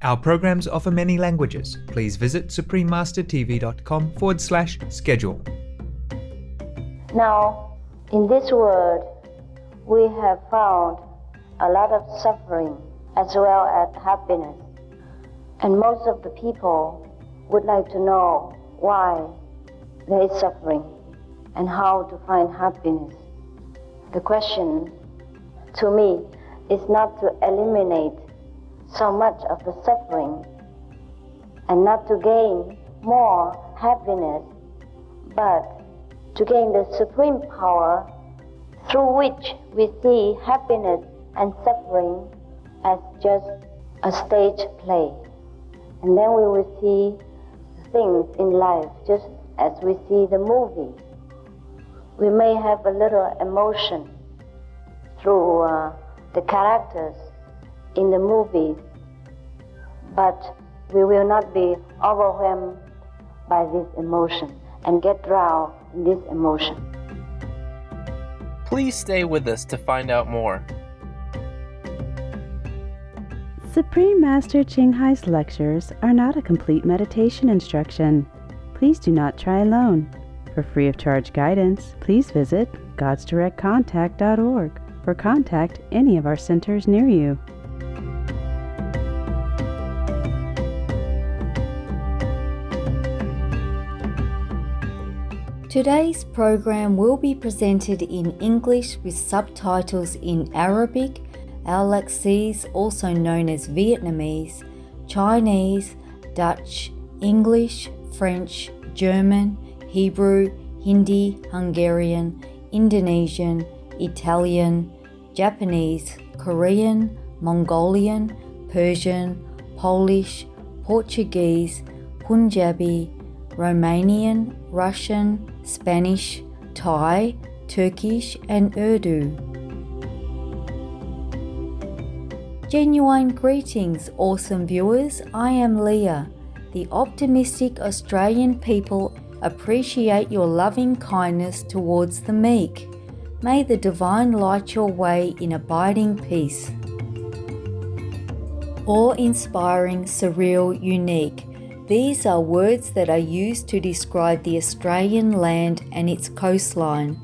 Our programs offer many languages. Please visit suprememastertv.com/schedule. Now, in this world, we have found a lot of suffering as well as happiness. And most of the people would like to know why there is suffering and how to find happiness. The question to me is not to eliminate so much of the suffering and not to gain more happiness, but to gain the supreme power through which we see happiness and suffering as just a stage play. And then we will see things in life just as we see the movie. We may have a little emotion through the characters in the movies, but we will not be overwhelmed by this emotion and get drowned in this emotion. Please stay with us to find out more. Supreme Master Ching Hai's lectures are not a complete meditation instruction. Please do not try alone. For free of charge guidance, please visit godsdirectcontact.org or contact any of our centers near you. Today's program will be presented in English with subtitles in Arabic, Alaxese, also known as Vietnamese, Chinese, Dutch, English, French, German, Hebrew, Hindi, Hungarian, Indonesian, Italian, Japanese, Korean, Mongolian, Persian, Polish, Portuguese, Punjabi, Romanian, Russian, Spanish, Thai, Turkish, and Urdu. Genuine greetings, awesome viewers. I am Leah. The optimistic Australian people appreciate your loving kindness towards the meek. May the divine light your way in abiding peace. Awe-inspiring, surreal, unique. These are words that are used to describe the Australian land and its coastline.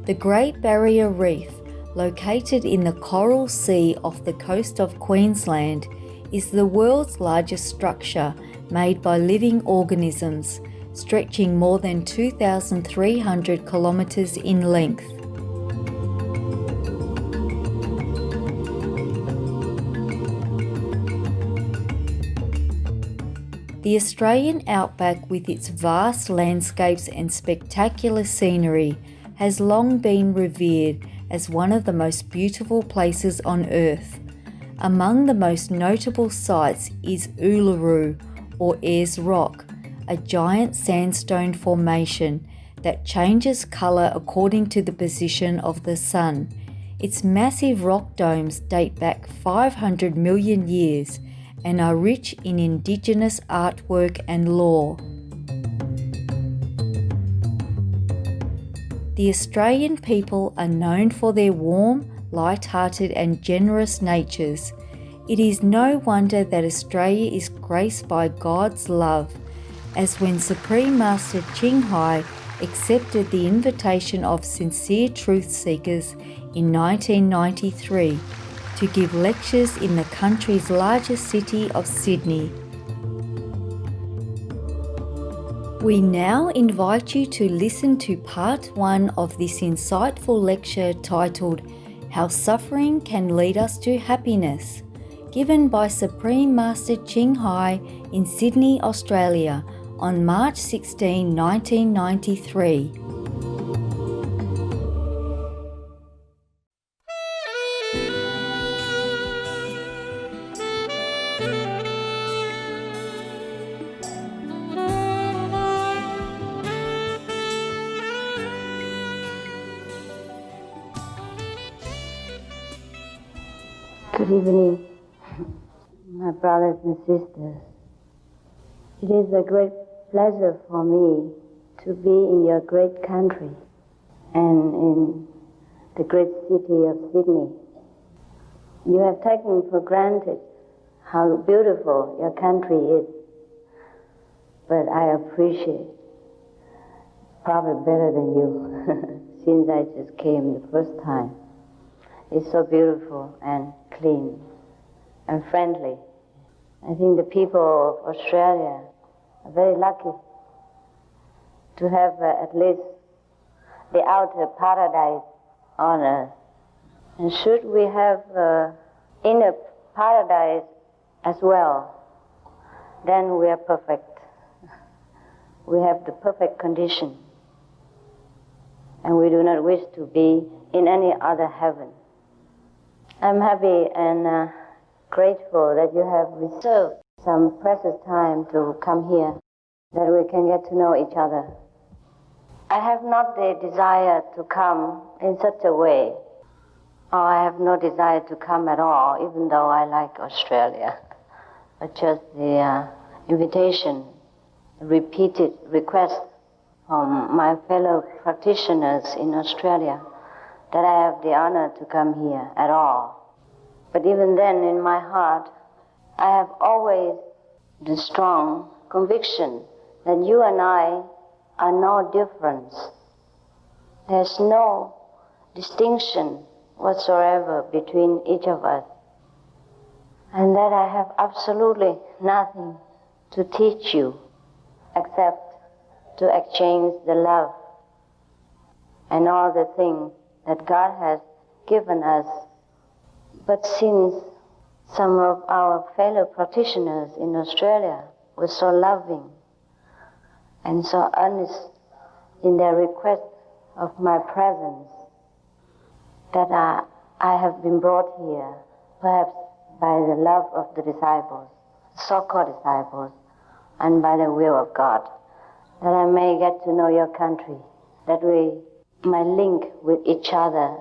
The Great Barrier Reef, located in the Coral Sea off the coast of Queensland, is the world's largest structure made by living organisms, stretching more than 2,300 kilometres in length. The Australian outback, with its vast landscapes and spectacular scenery, has long been revered as one of the most beautiful places on earth. Among the most notable sites is Uluru, or Ayers Rock, a giant sandstone formation that changes colour according to the position of the sun. Its massive rock domes date back 500 million years and are rich in indigenous artwork and lore. The Australian people are known for their warm, light-hearted and generous natures. It is no wonder that Australia is graced by God's love, as when Supreme Master Ching Hai accepted the invitation of sincere truth seekers in 1993 to give lectures in the country's largest city of Sydney. We now invite you to listen to part 1 of this insightful lecture titled How Suffering Can Lead Us to Happiness, given by Supreme Master Ching Hai in Sydney, Australia on March 16, 1993. Good evening, my brothers and sisters. It is a great pleasure for me to be in your great country and in the great city of Sydney. You have taken for granted how beautiful your country is, but I appreciate probably better than you since I just came the first time. It's so beautiful and clean and friendly. I think the people of Australia are very lucky to have at least the outer paradise on earth. And should we have inner paradise as well, then we are perfect. We have the perfect condition. And we do not wish to be in any other heaven. I'm happy and grateful that you have reserved some precious time to come here, that we can get to know each other. I have not the desire to come in such a way, or I have no desire to come at all, even though I like Australia. But just the invitation, repeated request from my fellow practitioners in Australia that I have the honor to come here at all. But even then, in my heart, I have always the strong conviction that you and I are no difference. There's no distinction whatsoever between each of us. And that I have absolutely nothing to teach you except to exchange the love and all the things that God has given us. But since some of our fellow practitioners in Australia were so loving and so earnest in their request of my presence, that I have been brought here, perhaps by the love of the disciples, so-called disciples, and by the will of God, that I may get to know your country, that we might link with each other,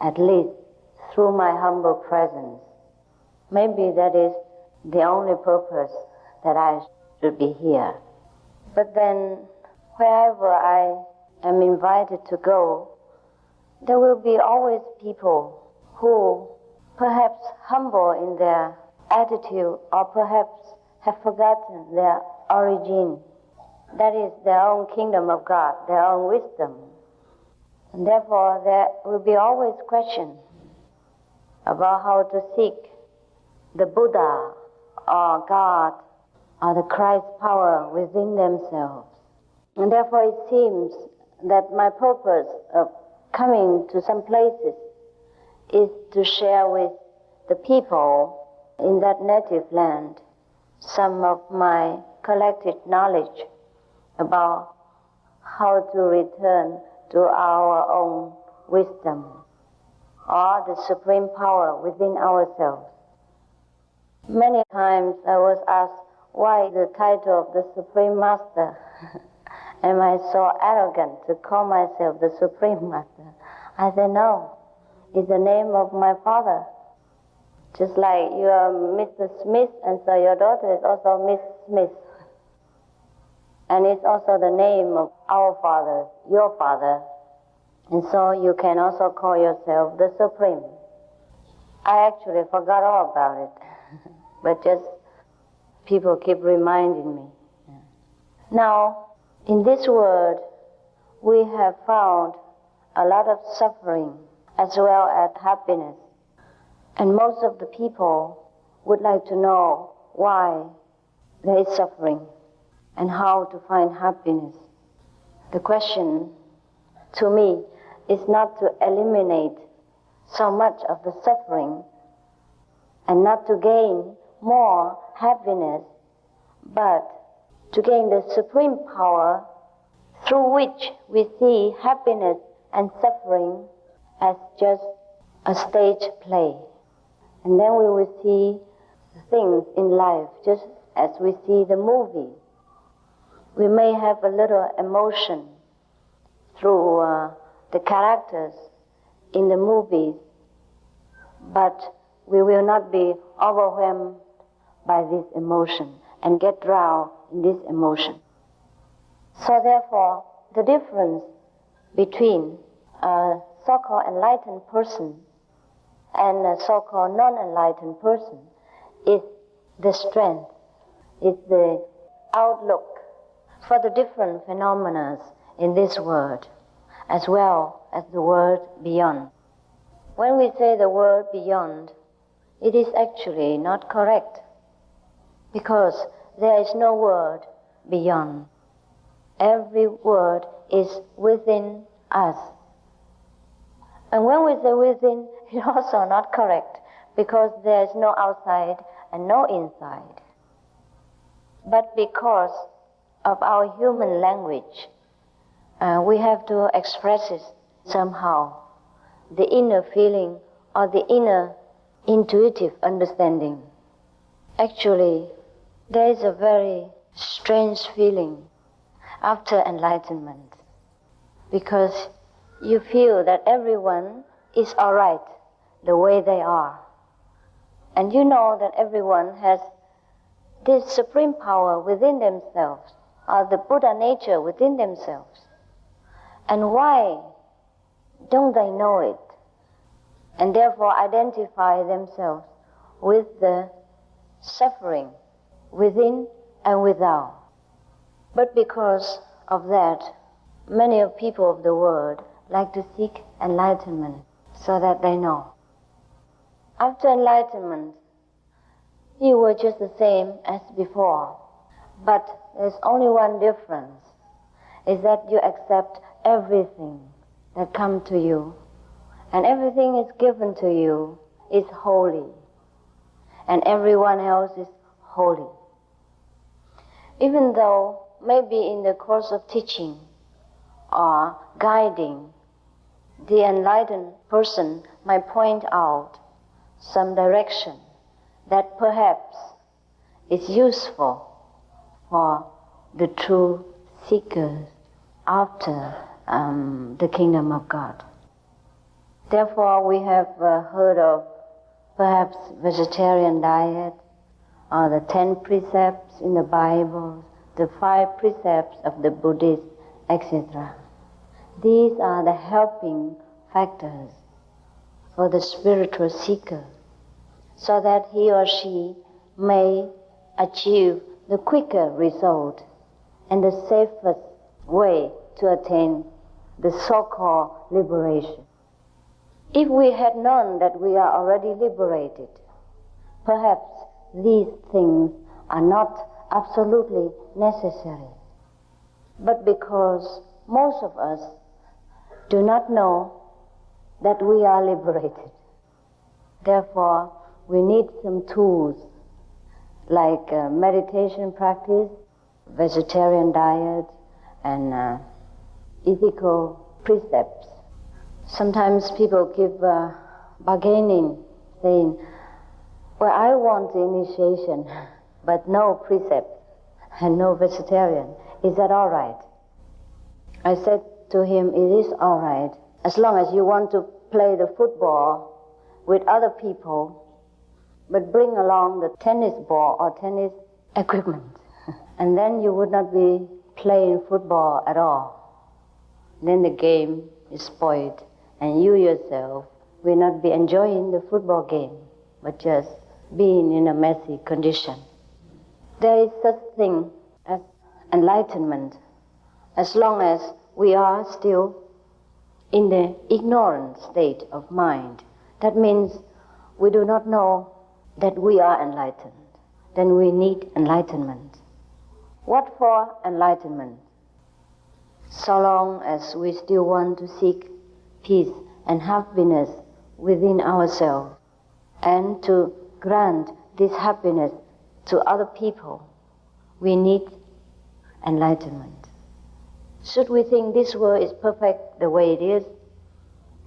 at least through my humble presence. Maybe that is the only purpose that I should be here. But then, wherever I am invited to go, there will be always people who, perhaps humble in their attitude, or perhaps have forgotten their origin. That is their own kingdom of God, their own wisdom. And therefore, there will be always questions about how to seek the Buddha or God or the Christ power within themselves. And therefore it seems that my purpose of coming to some places is to share with the people in that native land some of my collected knowledge about how to return to our own wisdom or the supreme power within ourselves. Many times I was asked, why the title of the Supreme Master? Am I so arrogant to call myself the Supreme Master? I said, no, it's the name of my father. Just like you are Mr. Smith, and so your daughter is also Miss Smith. And it's also the name of our father, your father. And so you can also call yourself the Supreme. I actually forgot all about it, but just people keep reminding me. Now, in this world, we have found a lot of suffering as well as happiness. And most of the people would like to know why there is suffering and how to find happiness. The question to me is not to eliminate so much of the suffering and not to gain more happiness, but to gain the supreme power through which we see happiness and suffering as just a stage play. And then we will see things in life just as we see the movie. We may have a little emotion through the characters in the movies, but we will not be overwhelmed by this emotion and get drowned in this emotion. So therefore, the difference between a so-called enlightened person and a so-called non-enlightened person is the strength, it's the outlook for the different phenomena in this world, as well as the world beyond. When we say the world beyond, it is actually not correct, because there is no world beyond. Every word is within us. And when we say within, it's also not correct, because there is no outside and no inside. But because of our human language, we have to express it somehow, the inner feeling or the inner intuitive understanding. Actually, there is a very strange feeling after enlightenment, because you feel that everyone is all right the way they are. And you know that everyone has this supreme power within themselves, or the Buddha nature within themselves. And why don't they know it? And therefore identify themselves with the suffering within and without. But because of that, many of people of the world like to seek enlightenment so that they know. After enlightenment, you were just the same as before. But there's only one difference, is that you accept everything that comes to you. And everything is given to you is holy. And everyone else is holy. Even though maybe in the course of teaching or guiding, the enlightened person might point out some direction that perhaps is useful for the true seekers after the kingdom of God. Therefore, we have heard of perhaps vegetarian diet, or the 10 precepts in the Bible, the 5 precepts of the Buddhists, etc. These are the helping factors for the spiritual seeker, so that he or she may achieve the quicker result and the safest way to attain the so-called liberation. If we had known that we are already liberated, perhaps these things are not absolutely necessary. But because most of us do not know that we are liberated, therefore we need some tools like meditation practice, vegetarian diet, and ethical precepts. Sometimes people give bargaining, saying, well, I want the initiation, but no precept and no vegetarian. Is that all right? I said to him, it is all right, as long as you want to play the football with other people, but bring along the tennis ball or tennis equipment. And then you would not be playing football at all. Then the game is spoiled, and you yourself will not be enjoying the football game, but just being in a messy condition. There is such thing as enlightenment, as long as we are still in the ignorant state of mind. That means we do not know that we are enlightened. Then we need enlightenment. What for enlightenment? So long as we still want to seek peace and happiness within ourselves, and to grant this happiness to other people, we need enlightenment. Should we think this world is perfect the way it is,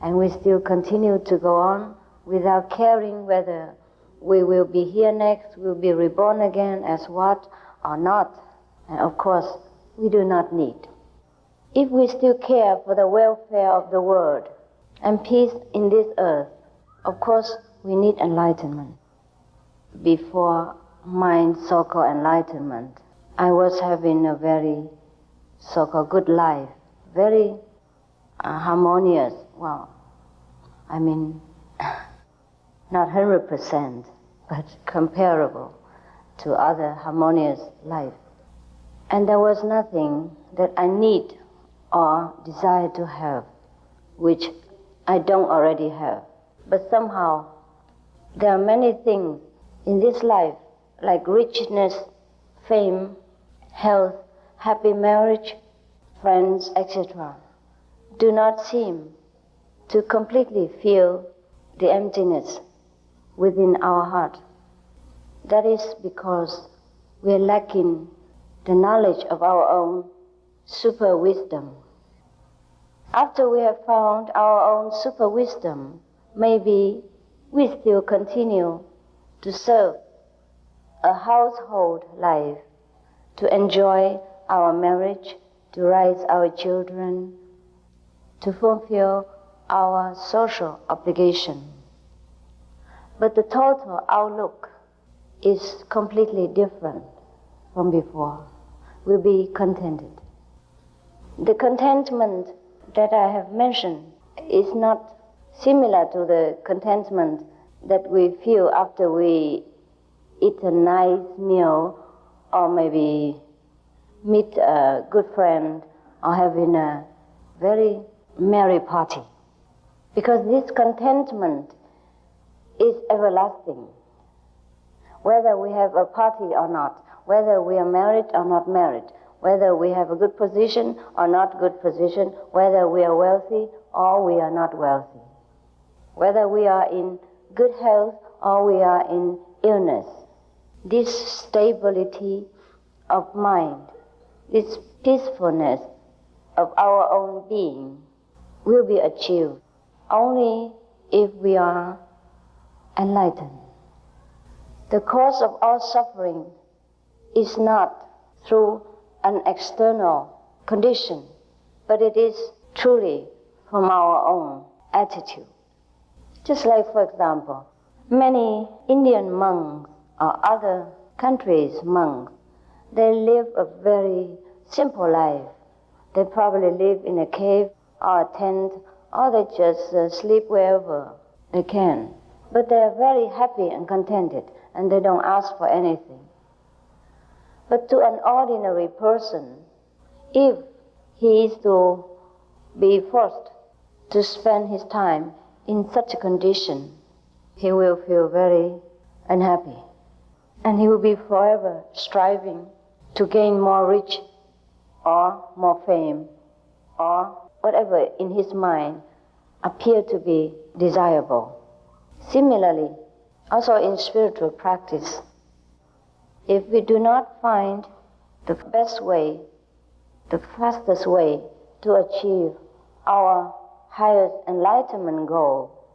and we still continue to go on without caring whether we will be here next, will be reborn again as what or not? And of course, we do not need. If we still care for the welfare of the world and peace in this earth, of course, we need enlightenment. Before my so-called enlightenment, I was having a very so-called good life, very harmonious. Well, I mean, not 100%, but comparable to other harmonious life. And there was nothing that I need or desire to have, which I don't already have. But somehow, there are many things in this life, like richness, fame, health, happy marriage, friends, etc., do not seem to completely fill the emptiness within our heart. That is because we are lacking the knowledge of our own super wisdom. After we have found our own super wisdom, maybe we still continue to serve a household life, to enjoy our marriage, to raise our children, to fulfill our social obligation. But the total outlook is completely different from before. We'll be contented. The contentment that I have mentioned is not similar to the contentment that we feel after we eat a nice meal, or maybe meet a good friend, or having a very merry party. Because this contentment is everlasting. Whether we have a party or not, whether we are married or not married, whether we have a good position or not good position, whether we are wealthy or we are not wealthy, whether we are in good health or we are in illness. This stability of mind, this peacefulness of our own being will be achieved only if we are enlightened. The cause of all suffering is not through an external condition, but it is truly from our own attitude. Just like, for example, many Indian monks or other countries' monks, they live a very simple life. They probably live in a cave or a tent, or they just sleep wherever they can. But they are very happy and contented, and they don't ask for anything. But to an ordinary person, if he is to be forced to spend his time in such a condition, he will feel very unhappy. And he will be forever striving to gain more rich or more fame or whatever in his mind appear to be desirable. Similarly, also in spiritual practice, if we do not find the best way, the fastest way to achieve our highest enlightenment goal,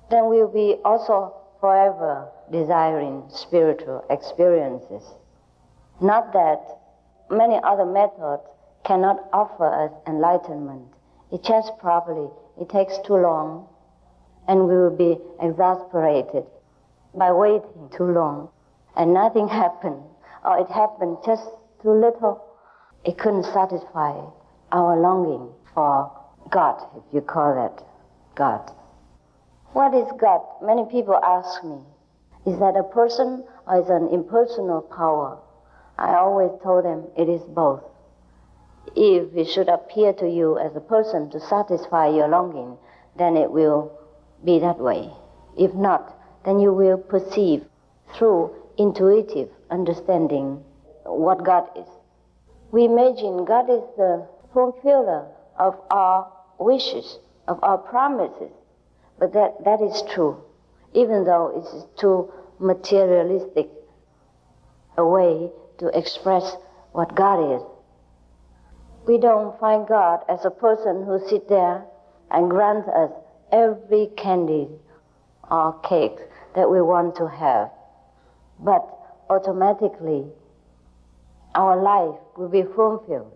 then we'll be also forever desiring spiritual experiences. Not that many other methods cannot offer us enlightenment. It just probably, it takes too long, and we will be exasperated by waiting too long, and nothing happened, or it happened just too little. It couldn't satisfy our longing for God, if you call that God. What is God? Many people ask me, is that a person or is it an impersonal power? I always told them it is both. If it should appear to you as a person to satisfy your longing, then it will be that way. If not, then you will perceive through intuitive understanding what God is. We imagine God is the fulfiller of our wishes, of our promises, but that is true, even though it is too materialistic a way to express what God is. We don't find God as a person who sits there and grants us every candy or cake that we want to have. But automatically, our life will be fulfilled.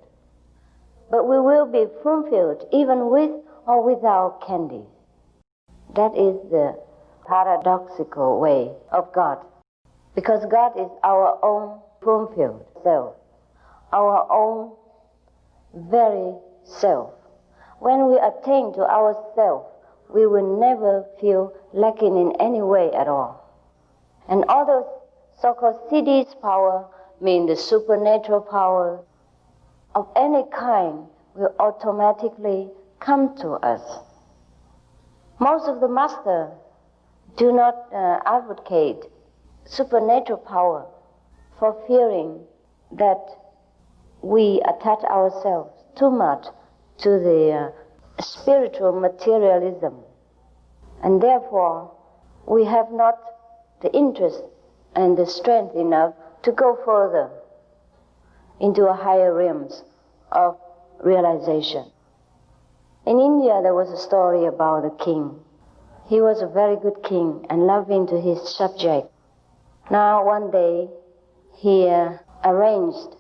But we will be fulfilled even with or without candy. That is the paradoxical way of God. Because God is our own fulfilled self, our own very self. When we attain to ourself, we will never feel lacking in any way at all. And all those so-called city's power means the supernatural power of any kind will automatically come to us. Most of the masters do not advocate supernatural power for fearing that we attach ourselves too much to the spiritual materialism, and therefore we have not the interest and the strength enough to go further into a higher realms of realization. In India, there was a story about a king. He was a very good king and loving to his subject. Now, one day, he arranged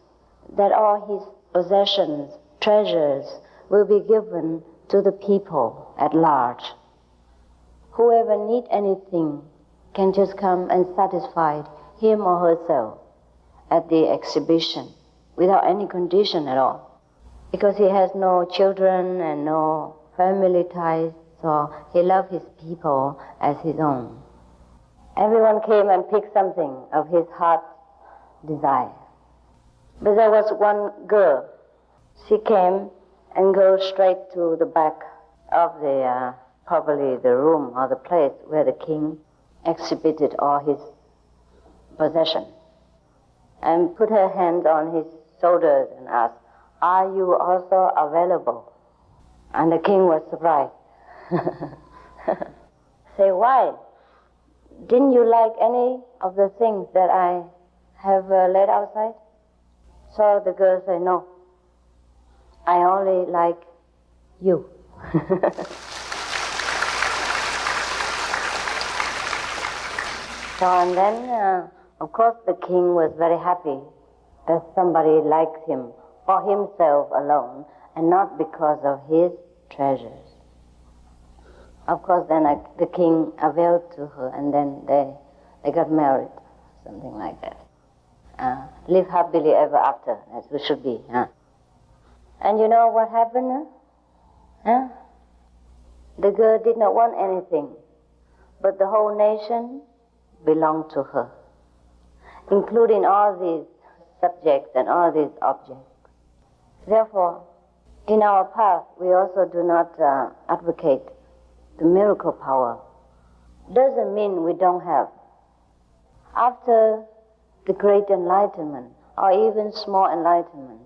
that all his possessions, treasures, will be given to the people at large. Whoever needs anything can just come and satisfy him or herself at the exhibition without any condition at all. Because he has no children and no family ties, so he loved his people as his own. Everyone came and picked something of his heart's desire. But there was one girl. She came and goes straight to the back of the, probably the room or the place where the king exhibited all his possessions, and put her hand on his shoulders and asked, "Are you also available?" And the king was surprised. Say, "Why? Didn't you like any of the things that I have laid outside?" So the girl said, "No, I only like you." So, and then, of course, the king was very happy that somebody likes him for himself alone and not because of his treasures. Of course, then the king availed to her, and then they got married, something like that. Live happily ever after, as we should be. And you know what happened? The girl did not want anything, but the whole nation belonged to her, including all these subjects and all these objects. Therefore, in our path, we also do not advocate the miracle power. Doesn't mean we don't have. After the great enlightenment, or even small enlightenment,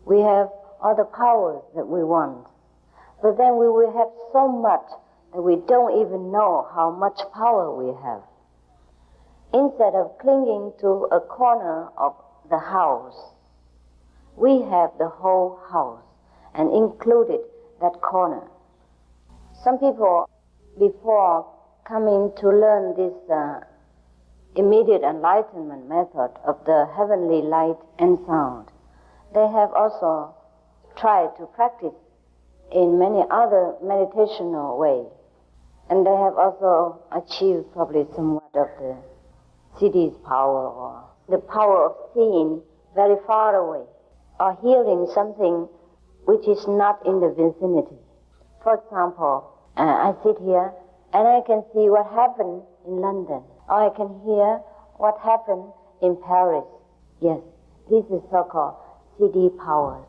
we have all the powers that we want. But then we will have so much that we don't even know how much power we have. Instead of clinging to a corner of the house, we have the whole house and included that corner. Some people, before coming to learn this immediate enlightenment method of the heavenly light and sound, they have also tried to practice in many other meditational ways. And they have also achieved probably somewhat of the city's power, or the power of seeing very far away, or hearing something which is not in the vicinity. For example, I sit here and I can see what happened in London, or I can hear what happened in Paris. Yes, this is so-called city powers.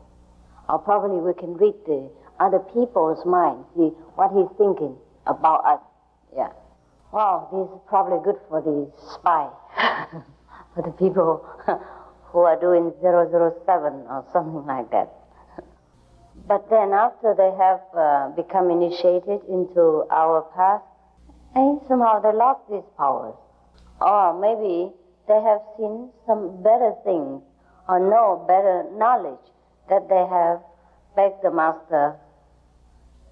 Or probably we can read the other people's mind, see what he's thinking about us. Yeah. Wow, this is probably good for the spy, for the people who are doing 007 or something like that. But then after they have become initiated into our path, somehow they lost these powers. Or maybe they have seen some better things or know better knowledge that they have begged the master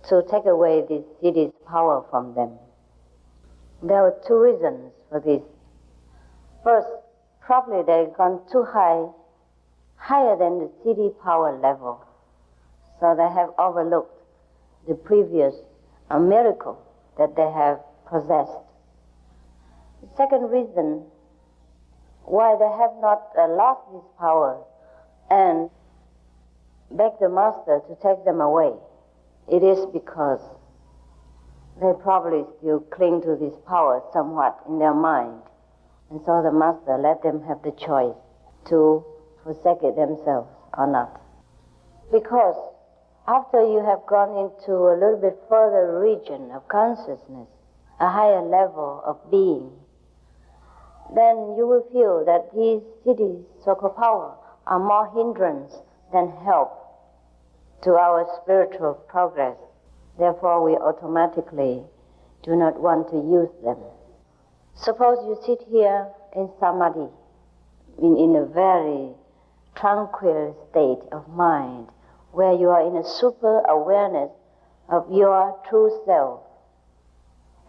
to take away this city's power from them. There were two reasons for this. First, probably they've gone too high, higher than the city power level. So they have overlooked the previous miracle that they have possessed. The second reason why they have not lost this power and begged the master to take them away, it is because they probably still cling to this power somewhat in their mind. And so the master let them have the choice to forsake it themselves or not. Because after you have gone into a little bit further region of consciousness, a higher level of being, then you will feel that these cities, so-called power, are more hindrance than help to our spiritual progress. Therefore, we automatically do not want to use them. Suppose you sit here in samadhi, in a very tranquil state of mind, where you are in a super awareness of your true self,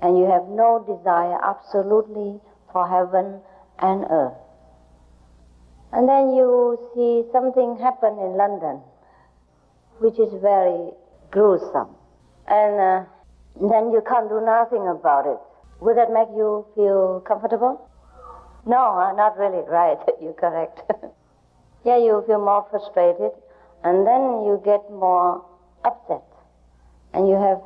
and you have no desire absolutely for heaven and earth. And then you see something happen in London, which is very gruesome. And then you can't do nothing about it. Would that make you feel comfortable? No, not really, right, you're correct. Yeah, you feel more frustrated, and then you get more upset. And you have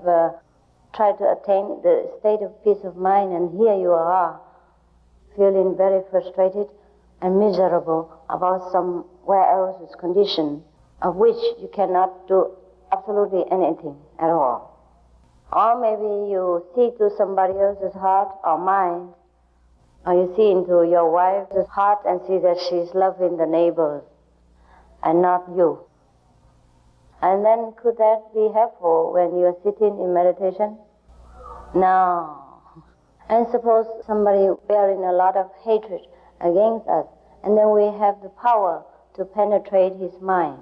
tried to attain the state of peace of mind, and here you are, feeling very frustrated and miserable about somewhere else's condition, of which you cannot do absolutely anything at all. Or maybe you see to somebody else's heart or mind, or you see into your wife's heart and see that she's loving the neighbors and not you. And then could that be helpful when you're sitting in meditation? No. And suppose somebody bearing a lot of hatred against us, and then we have the power to penetrate his mind.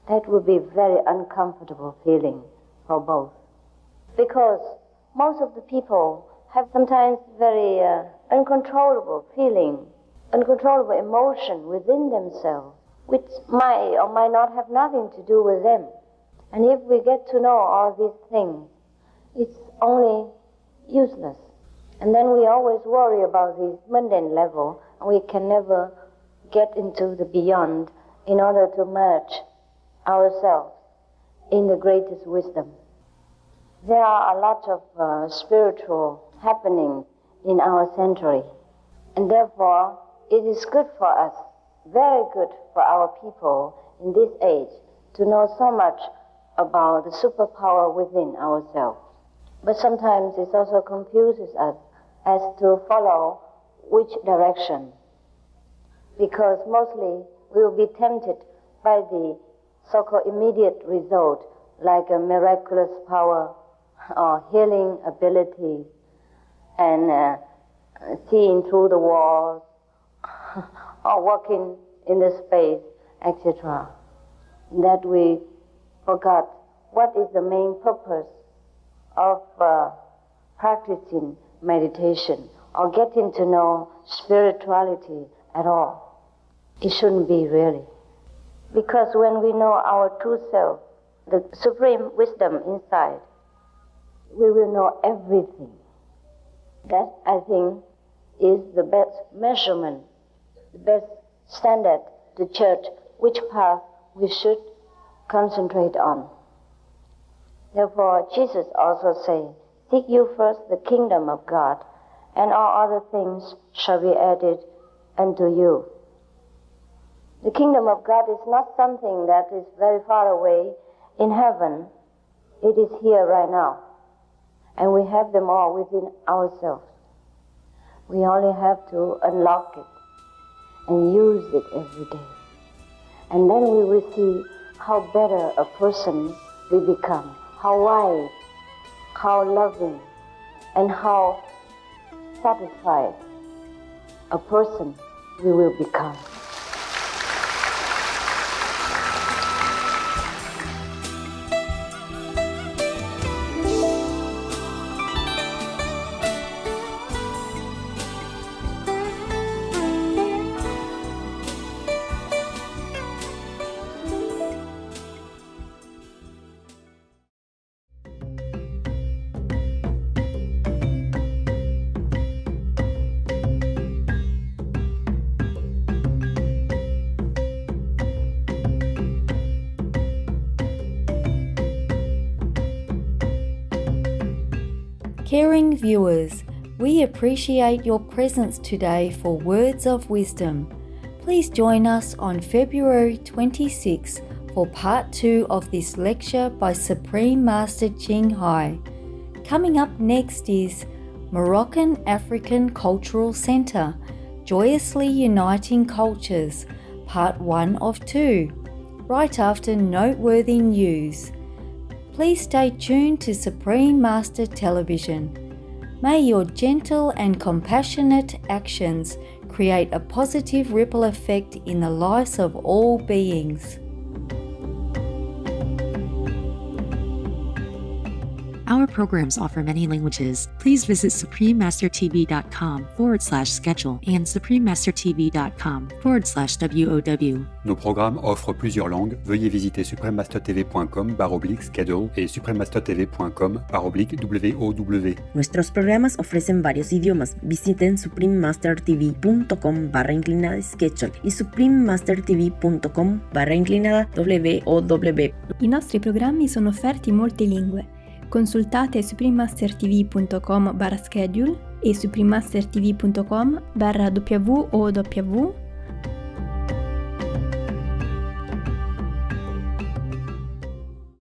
That would be a very uncomfortable feeling for both. Because most of the people have sometimes very uncontrollable feeling, uncontrollable emotion within themselves, which might or might not have nothing to do with them. And if we get to know all these things, it's only useless. And then we always worry about this mundane level, and we can never get into the beyond in order to merge ourselves in the greatest wisdom. There are a lot of spiritual happenings in our century, and therefore it is good for us, very good for our people in this age, to know so much about the superpower within ourselves. But sometimes it also confuses us as to follow which direction, because mostly we will be tempted by the so-called immediate result, like a miraculous power or healing ability, and seeing through the walls or walking in the space, etc. That we forgot what is the main purpose of practicing meditation or getting to know spirituality at all. It shouldn't be really. Because when we know our true self, the supreme wisdom inside, we will know everything. That, I think, is the best measurement, the best standard to judge which path we should concentrate on. Therefore, Jesus also says, "Seek you first the kingdom of God, and all other things shall be added unto you." The kingdom of God is not something that is very far away in heaven. It is here right now. And we have them all within ourselves. We only have to unlock it and use it every day. And then we will see how better a person we become, how wise, how loving, and how satisfied a person we will become. Caring viewers, We appreciate your presence today for Words of Wisdom. Please join us on February 26 for part 2 of this lecture by Supreme Master Ching Hai. Coming up next is Moroccan African Cultural Center, Joyously Uniting Cultures, part 1 of 2, right after noteworthy news. Please stay tuned to Supreme Master Television. May your gentle and compassionate actions create a positive ripple effect in the lives of all beings. Our programs offer many languages. Please visit suprememastertv.com/schedule and suprememastertv.com/WOW. Nos programmes offrent plusieurs langues. Veuillez visiter suprememastertv.com/schedule et suprememastertv.com/WOW. Nuestros programas ofrecen varios idiomas. Visiten suprememastertv.com/schedule y suprememastertv.com/WOW. I nostri programmi sono offerti in molte lingue. Consultate suprememastertv.com/schedule e suprememastertv.com/WOW